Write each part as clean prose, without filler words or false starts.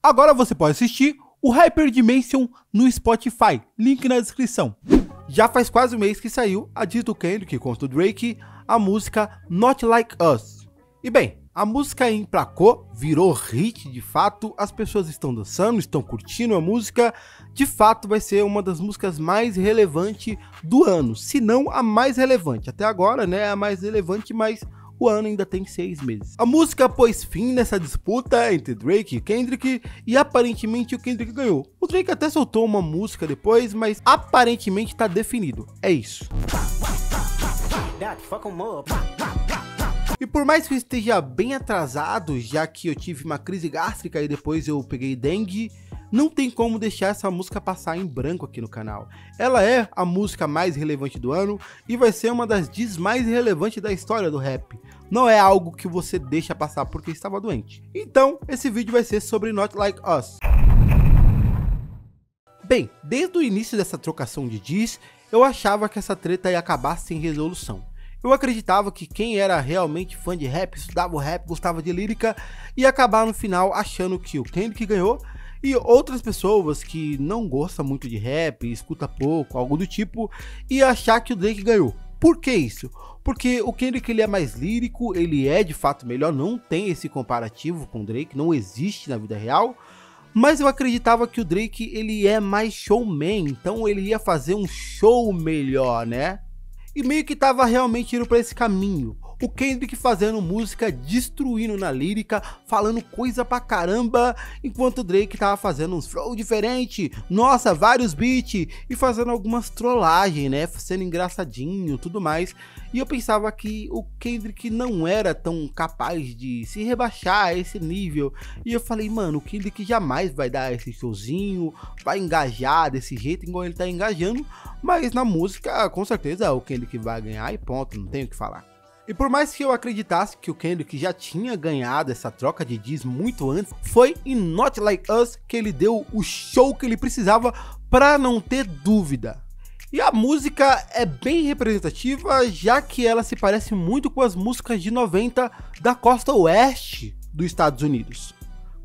Agora você pode assistir o Hyper Dimension no Spotify, link na descrição. Já faz quase um mês que saiu a diss do Kendrick contra o Drake, a música Not Like Us. E bem, a música emplacou, virou hit de fato, as pessoas estão dançando, estão curtindo a música, de fato vai ser uma das músicas mais relevantes do ano, se não a mais relevante. Até agora, né, a mais relevante, mas o ano ainda tem 6 meses. A música pôs fim nessa disputa entre Drake e Kendrick e aparentemente o Kendrick ganhou. O Drake até soltou uma música depois, mas aparentemente tá definido, é isso. E por mais que eu esteja bem atrasado, já que eu tive uma crise gástrica e depois eu peguei dengue, não tem como deixar essa música passar em branco aqui no canal. Ela é a música mais relevante do ano e vai ser uma das diss mais relevantes da história do rap. Não é algo que você deixa passar porque estava doente. Então, esse vídeo vai ser sobre Not Like Us. Bem, desde o início dessa trocação de diss, eu achava que essa treta ia acabar sem resolução. Eu acreditava que quem era realmente fã de rap, estudava o rap, gostava de lírica, ia acabar no final achando que o Kendrick ganhou, e outras pessoas que não gostam muito de rap, escuta pouco, algo do tipo, ia achar que o Drake ganhou. Por que isso? Porque o Kendrick ele é mais lírico, ele é de fato melhor, não tem esse comparativo com o Drake, não existe na vida real. Mas eu acreditava que o Drake ele é mais showman, então ele ia fazer um show melhor, né? E meio que tava realmente indo para esse caminho. O Kendrick fazendo música, destruindo na lírica, falando coisa pra caramba, enquanto o Drake tava fazendo uns flow diferente, nossa, vários beats, e fazendo algumas trollagens, né, sendo engraçadinho, tudo mais. E eu pensava que o Kendrick não era tão capaz de se rebaixar a esse nível. E eu falei, mano, o Kendrick jamais vai dar esse showzinho, vai engajar desse jeito igual ele tá engajando, mas na música, com certeza, o Kendrick vai ganhar e ponto, não tenho o que falar. E por mais que eu acreditasse que o Kendrick já tinha ganhado essa troca de diss muito antes, foi em Not Like Us que ele deu o show que ele precisava para não ter dúvida. E a música é bem representativa, já que ela se parece muito com as músicas de 90 da costa oeste dos Estados Unidos.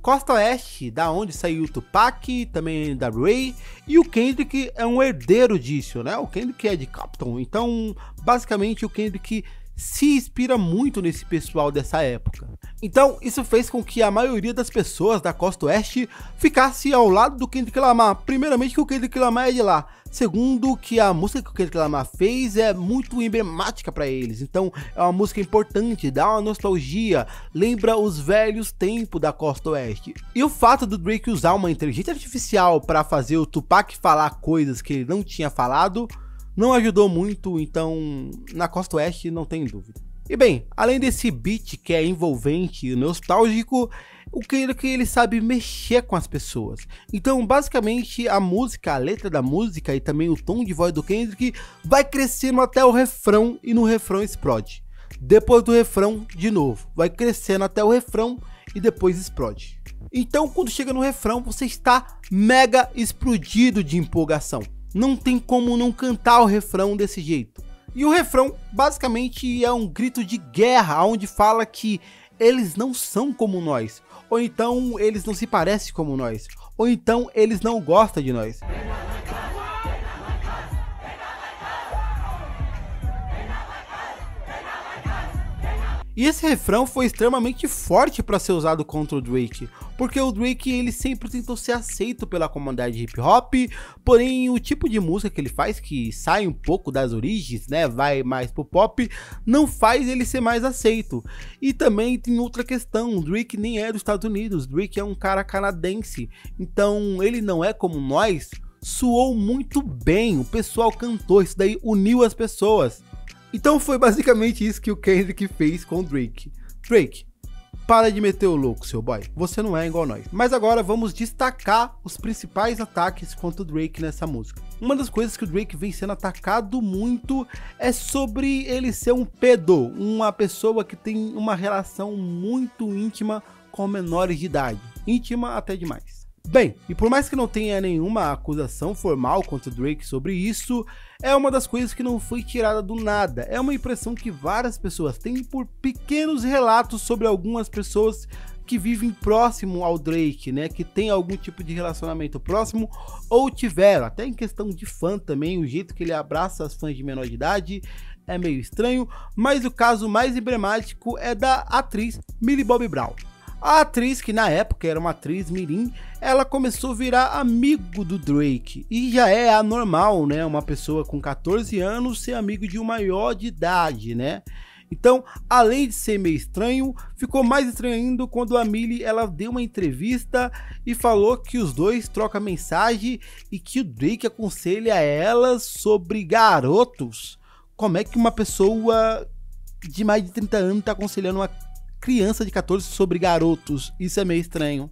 Costa oeste, da onde saiu o Tupac, também NWA, e o Kendrick é um herdeiro disso, né? O Kendrick é de Compton, então basicamente o Kendrick se inspira muito nesse pessoal dessa época. Então isso fez com que a maioria das pessoas da costa oeste ficasse ao lado do Kendrick Lamar. Primeiramente que o Kendrick Lamar é de lá, segundo que a música que o Kendrick Lamar fez é muito emblemática para eles, então é uma música importante, dá uma nostalgia, lembra os velhos tempos da costa oeste. E o fato do Drake usar uma inteligência artificial para fazer o Tupac falar coisas que ele não tinha falado não ajudou muito, então na costa oeste não tem dúvida. E bem, além desse beat que é envolvente e nostálgico, o Kendrick ele sabe mexer com as pessoas. Então basicamente a música, a letra da música e também o tom de voz do Kendrick vai crescendo até o refrão e no refrão explode. Depois do refrão de novo, vai crescendo até o refrão e depois explode. Então quando chega no refrão você está mega explodido de empolgação. Não tem como não cantar o refrão desse jeito. E o refrão basicamente é um grito de guerra, onde fala que eles não são como nós, ou então eles não se parecem como nós, ou então eles não gostam de nós. E esse refrão foi extremamente forte para ser usado contra o Drake, porque o Drake ele sempre tentou ser aceito pela comunidade hip hop, porém o tipo de música que ele faz, que sai um pouco das origens, né, vai mais pro pop, não faz ele ser mais aceito. E também tem outra questão, o Drake nem é dos Estados Unidos, o Drake é um cara canadense, então ele não é como nós, soou muito bem, o pessoal cantou, isso daí uniu as pessoas. Então foi basicamente isso que o Kendrick fez com o Drake. Drake, para de meter o louco, seu boy. Você não é igual nós. Mas agora vamos destacar os principais ataques contra o Drake nessa música. Uma das coisas que o Drake vem sendo atacado muito é sobre ele ser um pedo. Uma pessoa que tem uma relação muito íntima com menores de idade. Íntima até demais. Bem, e por mais que não tenha nenhuma acusação formal contra o Drake sobre isso, é uma das coisas que não foi tirada do nada. É uma impressão que várias pessoas têm por pequenos relatos sobre algumas pessoas que vivem próximo ao Drake, né, que tem algum tipo de relacionamento próximo ou tiveram, até em questão de fã também, o jeito que ele abraça as fãs de menor de idade é meio estranho, mas o caso mais emblemático é da atriz Millie Bobby Brown. A atriz, que na época era uma atriz mirim, ela começou a virar amigo do Drake. E já é anormal, né? Uma pessoa com 14 anos ser amigo de um maior de idade, né? Então, além de ser meio estranho, ficou mais estranho ainda quando a Millie ela deu uma entrevista e falou que os dois trocam mensagem e que o Drake aconselha ela sobre garotos. Como é que uma pessoa de mais de 30 anos está aconselhando uma criança de 14 sobre garotos? Isso é meio estranho.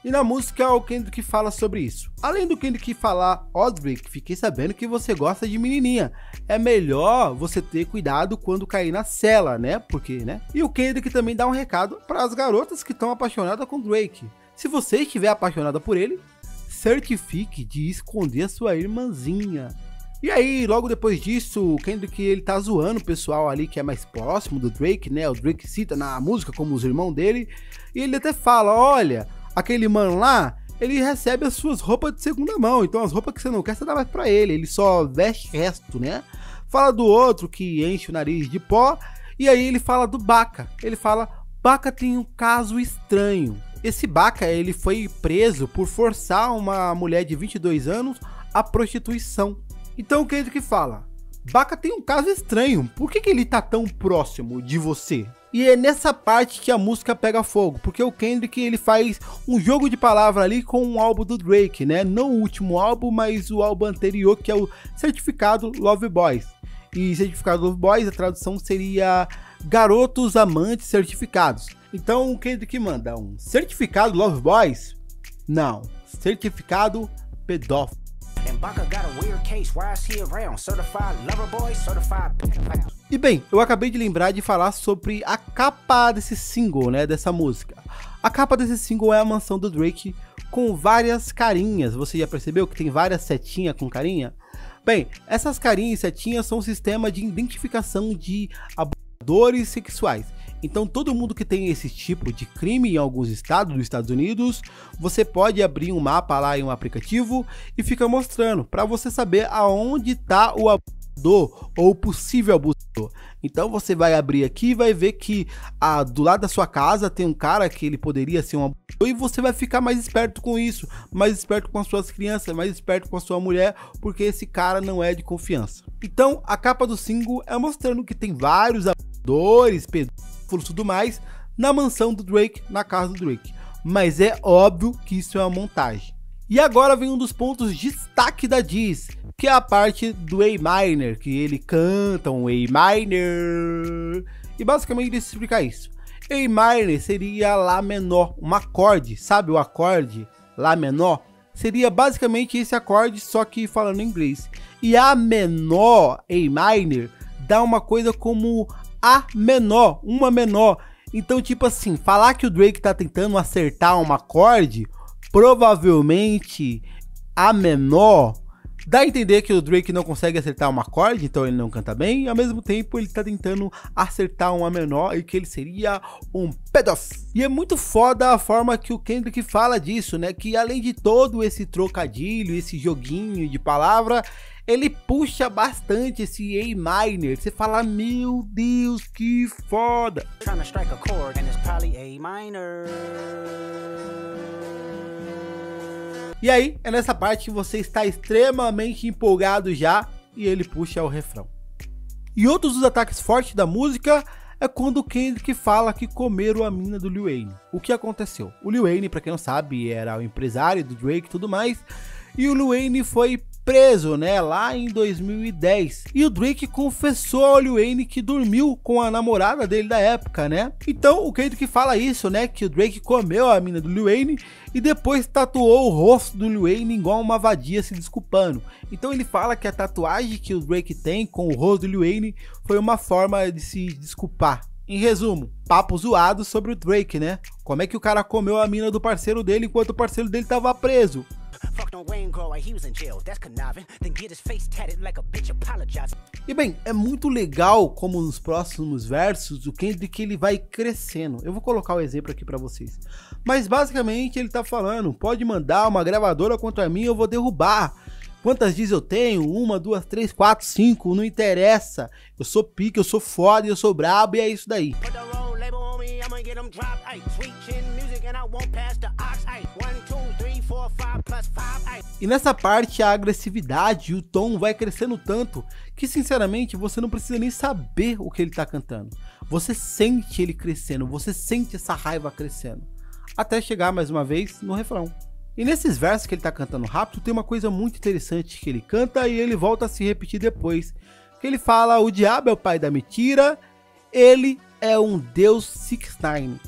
E na música o Kendrick fala sobre isso. Além do Kendrick falar, ó Drake, fiquei sabendo que você gosta de menininha. É melhor você ter cuidado quando cair na cela, né? Porque, né? E o Kendrick também dá um recado para as garotas que estão apaixonadas com Drake. Se você estiver apaixonada por ele, certifique de esconder a sua irmãzinha. E aí, logo depois disso, o Kendrick ele tá zoando o pessoal ali que é mais próximo do Drake, né? O Drake cita na música como os irmãos dele. E ele até fala, olha, aquele mano lá, ele recebe as suas roupas de segunda mão. Então as roupas que você não quer, você dá mais pra ele. Ele só veste resto, né? Fala do outro que enche o nariz de pó. E aí ele fala do Baca. Ele fala, Baca tem um caso estranho. Esse Baca, ele foi preso por forçar uma mulher de 22 anos à prostituição. Então o Kendrick fala, Baca tem um caso estranho, por que ele tá tão próximo de você? E é nessa parte que a música pega fogo, porque o Kendrick ele faz um jogo de palavra ali com o álbum do Drake, né? Não o último álbum, mas o álbum anterior, que é o Certificado Love Boys. E Certificado Love Boys, a tradução seria garotos amantes certificados. Então o Kendrick manda um certificado Love Boys? Não, certificado pedófilo. E bem, eu acabei de lembrar de falar sobre a capa desse single, né, dessa música. A capa desse single é a mansão do Drake com várias carinhas. Você já percebeu que tem várias setinhas com carinha? Bem, essas carinhas e setinhas são um sistema de identificação de abusadores sexuais. Então todo mundo que tem esse tipo de crime em alguns estados dos Estados Unidos, você pode abrir um mapa lá em um aplicativo e fica mostrando para você saber aonde está o abusador ou o possível abusador. Então você vai abrir aqui e vai ver que do lado da sua casa tem um cara que ele poderia ser um abusador e você vai ficar mais esperto com isso, mais esperto com as suas crianças, mais esperto com a sua mulher, porque esse cara não é de confiança. Então a capa do single é mostrando que tem vários abusadores, pedófilos, tudo mais na mansão do Drake, na casa do Drake, mas é óbvio que isso é uma montagem. E agora vem um dos pontos de destaque da Diz, que é a parte do A minor, que ele canta um A minor, e basicamente deixa eu explicar isso. A minor seria Lá menor, um acorde, sabe o acorde Lá menor? Seria basicamente esse acorde, só que falando em inglês. E A menor, A minor, dá uma coisa como A menor, uma menor. Então tipo assim, falar que o Drake tá tentando acertar um acorde, provavelmente A menor, dá a entender que o Drake não consegue acertar um acorde, então ele não canta bem, e ao mesmo tempo ele tá tentando acertar um A menor e que ele seria um pedófilo. E é muito foda a forma que o Kendrick fala disso, né? Que além de todo esse trocadilho, esse joguinho de palavra, ele puxa bastante esse A minor. Você fala, meu Deus, que foda. E aí, é nessa parte que você está extremamente empolgado já e ele puxa o refrão. E outros dos ataques fortes da música é quando o Kendrick fala que comeram a mina do Lil Wayne. O que aconteceu? O Lil Wayne, pra quem não sabe, era o empresário do Drake e tudo mais. E o Lil Wayne foi preso, né, lá em 2010. E o Drake confessou ao Lil Wayne que dormiu com a namorada dele da época, né? Então o Kendrick fala isso, né, que o Drake comeu a mina do Lil Wayne e depois tatuou o rosto do Lil Wayne igual uma vadia se desculpando. Então ele fala que a tatuagem que o Drake tem com o rosto do Lil Wayne foi uma forma de se desculpar. Em resumo, papo zoado sobre o Drake, né? Como é que o cara comeu a mina do parceiro dele enquanto o parceiro dele tava preso? E bem, é muito legal como nos próximos versos o Kendrick ele vai crescendo. Eu vou colocar o exemplo aqui pra vocês. Mas basicamente ele tá falando, pode mandar uma gravadora contra mim, eu vou derrubar. Quantas dias eu tenho? 1, 2, 3, 4, 5, não interessa. Eu sou pique, eu sou foda, eu sou brabo e é isso daí. E nessa parte a agressividade e o tom vai crescendo tanto que sinceramente você não precisa nem saber o que ele tá cantando. Você sente ele crescendo, você sente essa raiva crescendo. Até chegar mais uma vez no refrão. E nesses versos que ele tá cantando rápido, tem uma coisa muito interessante que ele canta e ele volta a se repetir depois. Que ele fala, o diabo é o pai da mentira, ele é um Deus 69.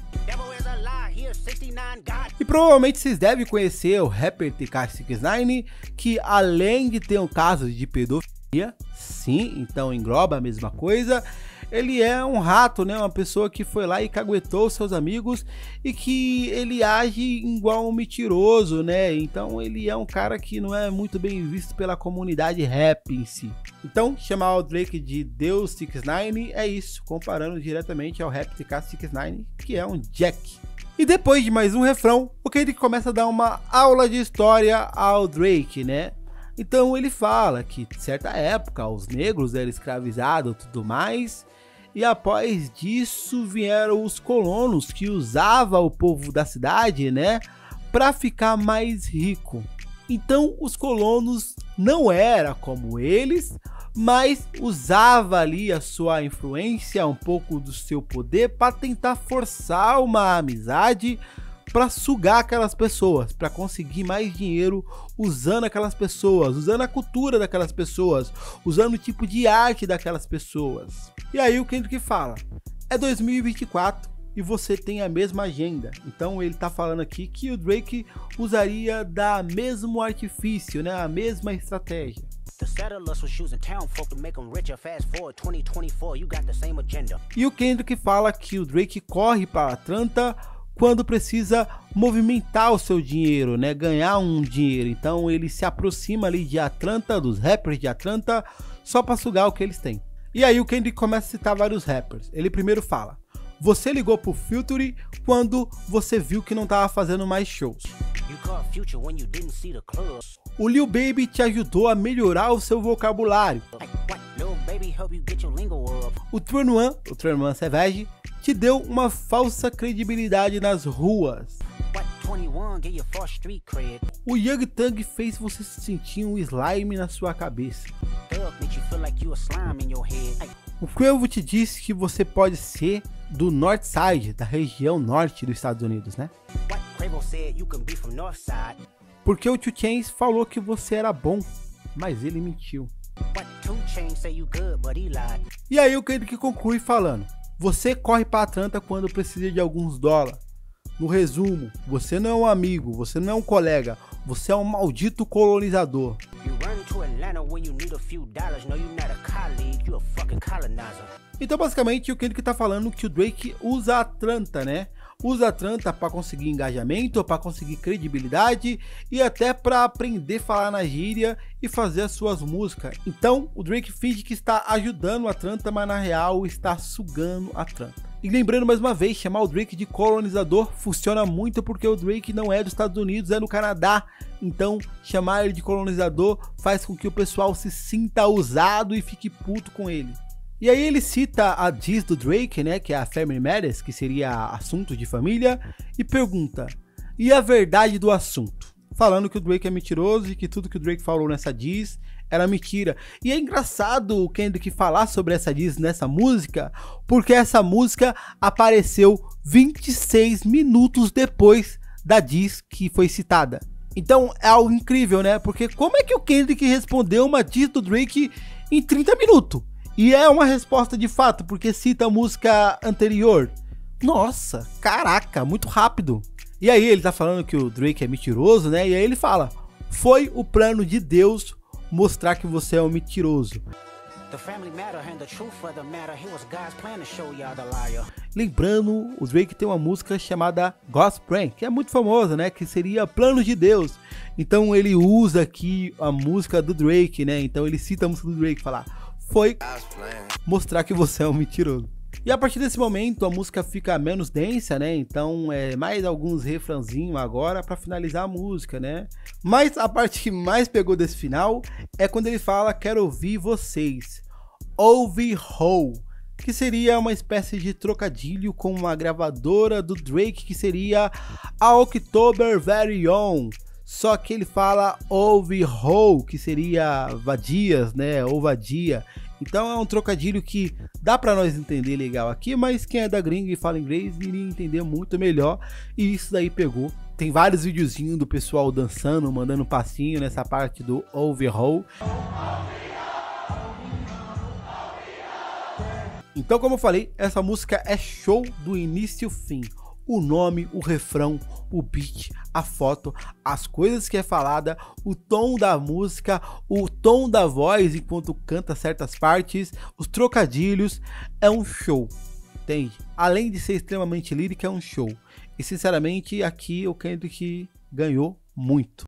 E provavelmente vocês devem conhecer o rapper Tekashi69, que além de ter um caso de pedofilia, sim, então engloba a mesma coisa, ele é um rato, né? Uma pessoa que foi lá e caguetou seus amigos e que ele age igual um mentiroso, né? Então ele é um cara que não é muito bem visto pela comunidade rap em si. Então chamar o Drake de Deus 69 é isso, comparando diretamente ao rap Tekashi69, que é um Jack. E depois de mais um refrão, o Kendrick começa a dar uma aula de história ao Drake, né? Então ele fala que, em certa época, os negros eram escravizados e tudo mais, e após disso vieram os colonos que usavam o povo da cidade, né, para ficar mais rico. Então os colonos não eram como eles, mas usava ali a sua influência, um pouco do seu poder para tentar forçar uma amizade, para sugar aquelas pessoas, para conseguir mais dinheiro usando aquelas pessoas, usando a cultura daquelas pessoas, usando o tipo de arte daquelas pessoas. E aí o Kendrick fala, é 2024 e você tem a mesma agenda. Então ele tá falando aqui que o Drake usaria da mesmo artifício, né, a mesma estratégia. E o Kendrick fala que o Drake corre para Atlanta quando precisa movimentar o seu dinheiro, né, ganhar um dinheiro. Então ele se aproxima ali de Atlanta, dos rappers de Atlanta, só para sugar o que eles têm. E aí o Kendrick começa a citar vários rappers. Ele primeiro fala, você ligou pro Future quando você viu que não tava fazendo mais shows. O Lil Baby te ajudou a melhorar o seu vocabulário. O 21 Savage, te deu uma falsa credibilidade nas ruas. O Young Thug fez você sentir um slime na sua cabeça. O Quavo te disse que você pode ser do North Side, da região norte dos Estados Unidos, né? Porque o 2 Chainz falou que você era bom, mas ele mentiu. E aí o Kendrick conclui falando, você corre para Atlanta quando precisa de alguns dólares. No resumo, você não é um amigo, você não é um colega, você é um maldito colonizador. Então basicamente o Kendrick tá falando que o Drake usa Atlanta, né? Usa Atlanta para conseguir engajamento, para conseguir credibilidade e até para aprender a falar na gíria e fazer as suas músicas. Então o Drake finge que está ajudando Atlanta, mas na real está sugando Atlanta. E lembrando mais uma vez, chamar o Drake de colonizador funciona muito porque o Drake não é dos Estados Unidos, é no Canadá. Então chamar ele de colonizador faz com que o pessoal se sinta usado e fique puto com ele. E aí ele cita a diss do Drake, né, que é a Family Matters, que seria assunto de família, e pergunta, e a verdade do assunto? Falando que o Drake é mentiroso e que tudo que o Drake falou nessa diss era mentira. E é engraçado o Kendrick falar sobre essa diss nessa música, porque essa música apareceu 26 minutos depois da diss que foi citada. Então é algo incrível, né, porque como é que o Kendrick respondeu uma diss do Drake em 30 minutos? E é uma resposta de fato, porque cita a música anterior. Nossa, caraca, muito rápido. E aí ele tá falando que o Drake é mentiroso, né? E aí ele fala, foi o plano de Deus mostrar que você é um mentiroso. Lembrando, o Drake tem uma música chamada God's Plan, que é muito famosa, né? Que seria Plano de Deus. Então ele usa aqui a música do Drake, né? Então ele cita a música do Drake, falar, foi mostrar que você é um mentiroso. E a partir desse momento a música fica menos densa, né? Então é mais alguns refrãozinhos agora para finalizar a música, né? Mas a parte que mais pegou desse final é quando ele fala, quero ouvir vocês. Ouve Ho, que seria uma espécie de trocadilho com uma gravadora do Drake, que seria a October Very Own. Só que ele fala ouve Ho, que seria vadias, né? Ou vadia. Então é um trocadilho que dá pra nós entender legal aqui, mas quem é da gringa e fala inglês iria entender muito melhor, e isso daí pegou. Tem vários videozinhos do pessoal dançando, mandando passinho nessa parte do Overhaul. Então, como eu falei, essa música é show do início ao fim. O nome, o refrão, o beat, a foto, as coisas que é falada, o tom da música, o tom da voz enquanto canta certas partes, os trocadilhos, é um show, entende? Além de ser extremamente lírica, é um show. E sinceramente, aqui o Kendrick ganhou muito.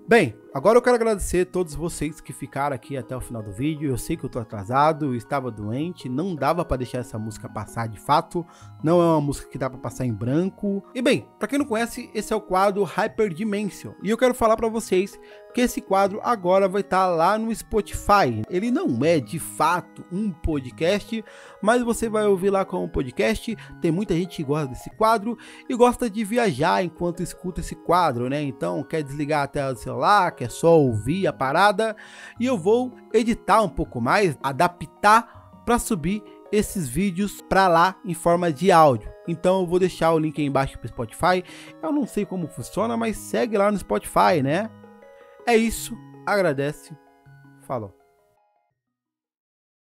Bem, agora eu quero agradecer a todos vocês que ficaram aqui até o final do vídeo. Eu sei que eu tô atrasado, eu estava doente, não dava para deixar essa música passar de fato. Não é uma música que dá para passar em branco. E bem, para quem não conhece, esse é o quadro Hyperdimension. E eu quero falar para vocês que esse quadro agora vai estar lá no Spotify. Ele não é de fato um podcast, mas você vai ouvir lá como podcast. Tem muita gente que gosta desse quadro e gosta de viajar enquanto escuta esse quadro, né? Então quer desligar a tela do celular, quer só ouvir a parada, e eu vou editar um pouco mais, adaptar para subir esses vídeos para lá em forma de áudio. Então eu vou deixar o link aí embaixo para o Spotify. Eu não sei como funciona, mas segue lá no Spotify, né? É isso, agradece, falou.